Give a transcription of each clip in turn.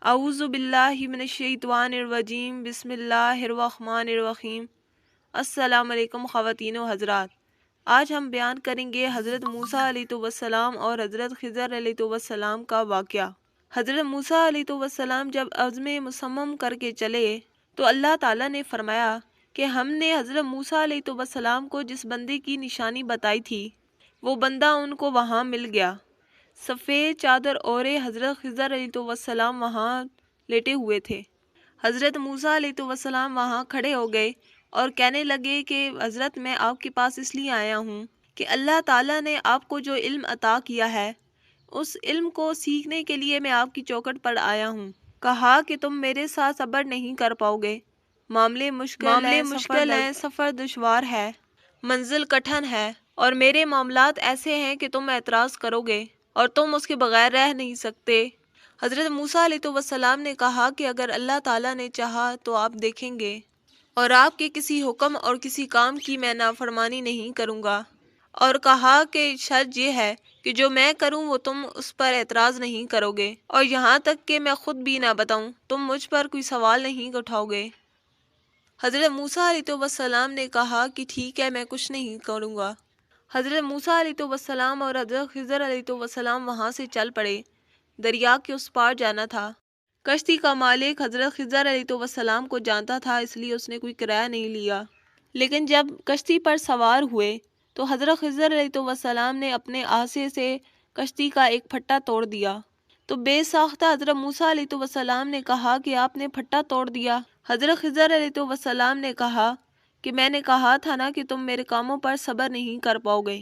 اعوذ باللہ من الشیطان الرجیم بسم اللہ الرحمن الرحیم۔ السلام علیکم خواتین و حضرات، آج ہم بیان کریں گے حضرت موسیٰ علیہ السلام اور حضرت خضر علیہ السلام کا واقعہ۔ حضرت موسیٰ علیہ السلام جب عزم مصمم کر کے چلے تو اللہ تعالیٰ نے فرمایا کہ ہم نے حضرت موسیٰ علیہ السلام کو جس بندے کی نشانی بتائی تھی وہ بندہ ان کو وہاں مل گیا۔ سفید چادر اوڑھے حضرت خضر علیہ السلام وہاں لیٹے ہوئے تھے۔ حضرت موسیٰ علیہ السلام وہاں کھڑے ہو گئے اور کہنے لگے کہ حضرت میں آپ کے پاس اس لیے آیا ہوں کہ اللہ تعالیٰ نے آپ کو جو علم عطا کیا ہے اس علم کو سیکھنے کے لیے میں آپ کی چوکھٹ پر آیا ہوں۔ کہا کہ تم میرے ساتھ صبر نہیں کر پاؤ گے، معاملے مشکل ہیں، سفر دشوار ہے، منزل کٹھن ہے، اور میرے معاملات ایسے ہیں کہ تم اعتراض کرو گے اور تم اس کے بغیر رہ نہیں سکتے۔ حضرت موسیٰ علیہ السلام نے کہا کہ اگر اللہ تعالیٰ نے چاہا تو آپ دیکھیں گے، اور آپ کے کسی حکم اور کسی کام کی میں نافرمانی نہیں کروں گا۔ اور کہا کہ شرط یہ ہے کہ جو میں کروں وہ تم اس پر اعتراض نہیں کرو گے، اور یہاں تک کہ میں خود بھی نہ بتاؤں تم مجھ پر کوئی سوال نہیں اٹھاؤ گے۔ حضرت موسیٰ علیہ السلام نے کہا کہ ٹھیک ہے، میں کچھ نہیں کروں گا۔ حضرت موسیٰ علیہ السلام اور حضرت خضر علیہ السلام وہاں سے چل پڑے۔ دریا کے اس پار جانا تھا۔ کشتی کا مالک حضرت خضر علیہ السلام کو جانتا تھا، اس لیے اس نے کوئی کرایہ نہیں لیا۔ لیکن جب کشتی پر سوار ہوئے تو حضرت خضر علیہ السلام نے اپنے عصا سے کشتی کا ایک پھٹا توڑ دیا۔ تو بے ساختہ حضرت موسیٰ علیہ السلام نے کہا کہ آپ نے پھٹا توڑ دیا۔ حضرت خضر علیہ السلام نے کہا کہ میں نے کہا تھا نا کہ تم میرے کاموں پر صبر نہیں کر پاؤ گے۔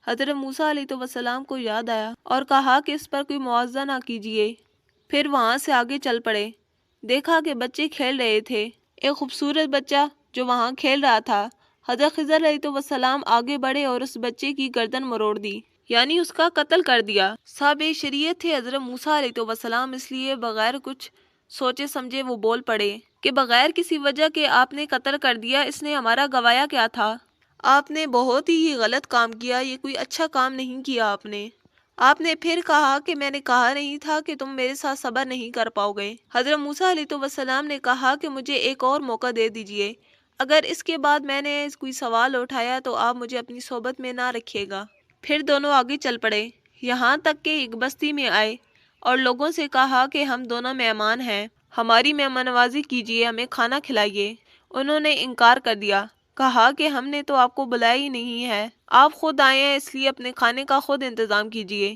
حضرت موسیٰ علیہ السلام کو یاد آیا اور کہا کہ اس پر کوئی معاوضہ نہ کیجیے۔ پھر وہاں سے آگے چل پڑے۔ دیکھا کہ بچے کھیل رہے تھے، ایک خوبصورت بچہ جو وہاں کھیل رہا تھا۔ حضرت خضر علیہ السلام آگے بڑھے اور اس بچے کی گردن مروڑ دی، یعنی اس کا قتل کر دیا۔ صاحب شریعت تھے حضرت موسیٰ علیہ السلام، اس لیے بغیر کچھ سوچے سمجھے وہ بول پڑے کہ بغیر کسی وجہ کے آپ نے قتل کر دیا، اس نے ہمارا گوایا کیا تھا؟ آپ نے بہت ہی غلط کام کیا، یہ کوئی اچھا کام نہیں کیا آپ نے۔ آپ نے پھر کہا کہ میں نے کہا نہیں تھا کہ تم میرے ساتھ صبر نہیں کر پاؤ گے۔ حضرت موسیٰ علیہ السلام نے کہا کہ مجھے ایک اور موقع دے دیجئے، اگر اس کے بعد میں نے کوئی سوال اٹھایا تو آپ مجھے اپنی صحبت میں نہ رکھیے گا۔ پھر دونوں آگے چل پڑے، یہاں تک کہ ایک بستی میں آئے اور لوگوں سے کہا کہ ہم دونوں مہمان ہیں، ہماری مہمان نوازی کیجیے، ہمیں کھانا کھلائیے۔ انہوں نے انکار کر دیا، کہا کہ ہم نے تو آپ کو بلایا ہی نہیں ہے، آپ خود آئے ہیں، اس لیے اپنے کھانے کا خود انتظام کیجیے۔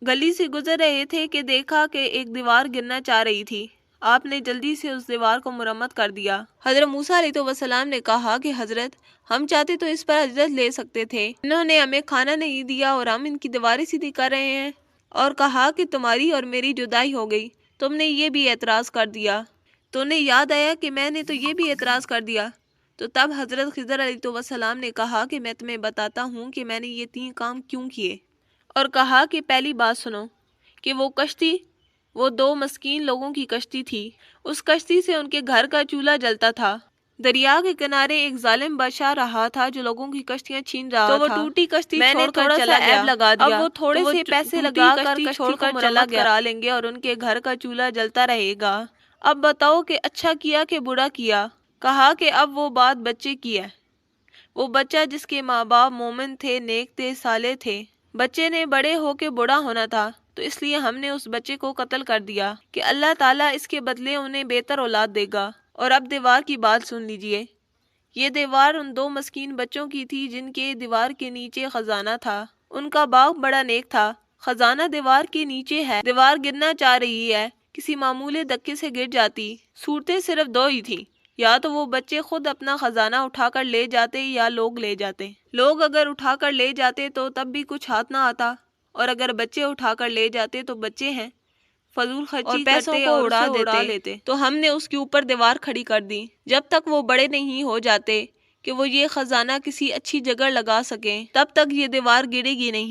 گلی سے گزر رہے تھے کہ دیکھا کہ ایک دیوار گرنا چاہ رہی تھی۔ آپ نے جلدی سے اس دیوار کو مرمت کر دیا۔ حضرت موسیٰ علیہ السلام نے کہا کہ حضرت ہم چاہتے تو اس پر اجرت لے سکتے تھے، انہوں نے ہمیں کھانا نہیں دیا اور ہم ان کی دیواریں سیدھی کر رہے ہیں۔ اور کہا کہ تمہاری اور میری جدائی ہو گئی، تم نے یہ بھی اعتراض کر دیا۔ تو انہیں یاد آیا کہ میں نے تو یہ بھی اعتراض کر دیا۔ تو تب حضرت خضر علیہ السلام نے کہا کہ میں تمہیں بتاتا ہوں کہ میں نے یہ 3 کام کیوں کیے، اور کہا کہ پہلی بات سنو کہ وہ کشتی وہ 2 مسکین لوگوں کی کشتی تھی، اس کشتی سے ان کے گھر کا چولہا جلتا تھا۔ دریا کے کنارے ایک ظالم بادشاہ رہا تھا جو لوگوں کی کشتیاں چھین رہا تھا، تو وہ ٹوٹی کشتی چھوڑ کر چلا گیا۔ اب وہ تھوڑے سے پیسے لگا کر چھوڑ کر چلا کرا لیں گے اور ان کے گھر کا چولہا جلتا رہے گا۔ اب بتاؤ کہ اچھا کیا کہ برا کیا؟ کہا کہ اب وہ بات بچے کی ہے، وہ بچہ جس کے ماں باپ مومن تھے، نیک تھے، صالح تھے، بچے نے بڑے ہو کے بوڑھا ہونا تھا، تو اس لیے ہم نے اس بچے کو قتل کر دیا کہ اللہ تعالیٰ اس کے بدلے انہیں بہتر اولاد دے گا۔ اور اب دیوار کی بات سن لیجئے۔ یہ دیوار ان 2 مسکین بچوں کی تھی جن کے دیوار کے نیچے خزانہ تھا۔ ان کا باپ بڑا نیک تھا، خزانہ دیوار کے نیچے ہے، دیوار گرنا چاہ رہی ہے، کسی معمولی دھکے سے گر جاتی۔ صورتیں صرف 2 ہی تھی، یا تو وہ بچے خود اپنا خزانہ اٹھا کر لے جاتے یا لوگ لے جاتے۔ لوگ اگر اٹھا کر لے جاتے تو تب بھی کچھ ہاتھ نہ آتا، اور اگر بچے اٹھا کر لے جاتے تو بچے ہیں، فضول خرچی اور پیسوں کو اڑا لیتے۔ تو ہم نے اس کے اوپر دیوار کھڑی کر دی جب تک وہ بڑے نہیں ہو جاتے کہ وہ یہ خزانہ کسی اچھی جگہ لگا سکیں، تب تک یہ دیوار گرے گی نہیں۔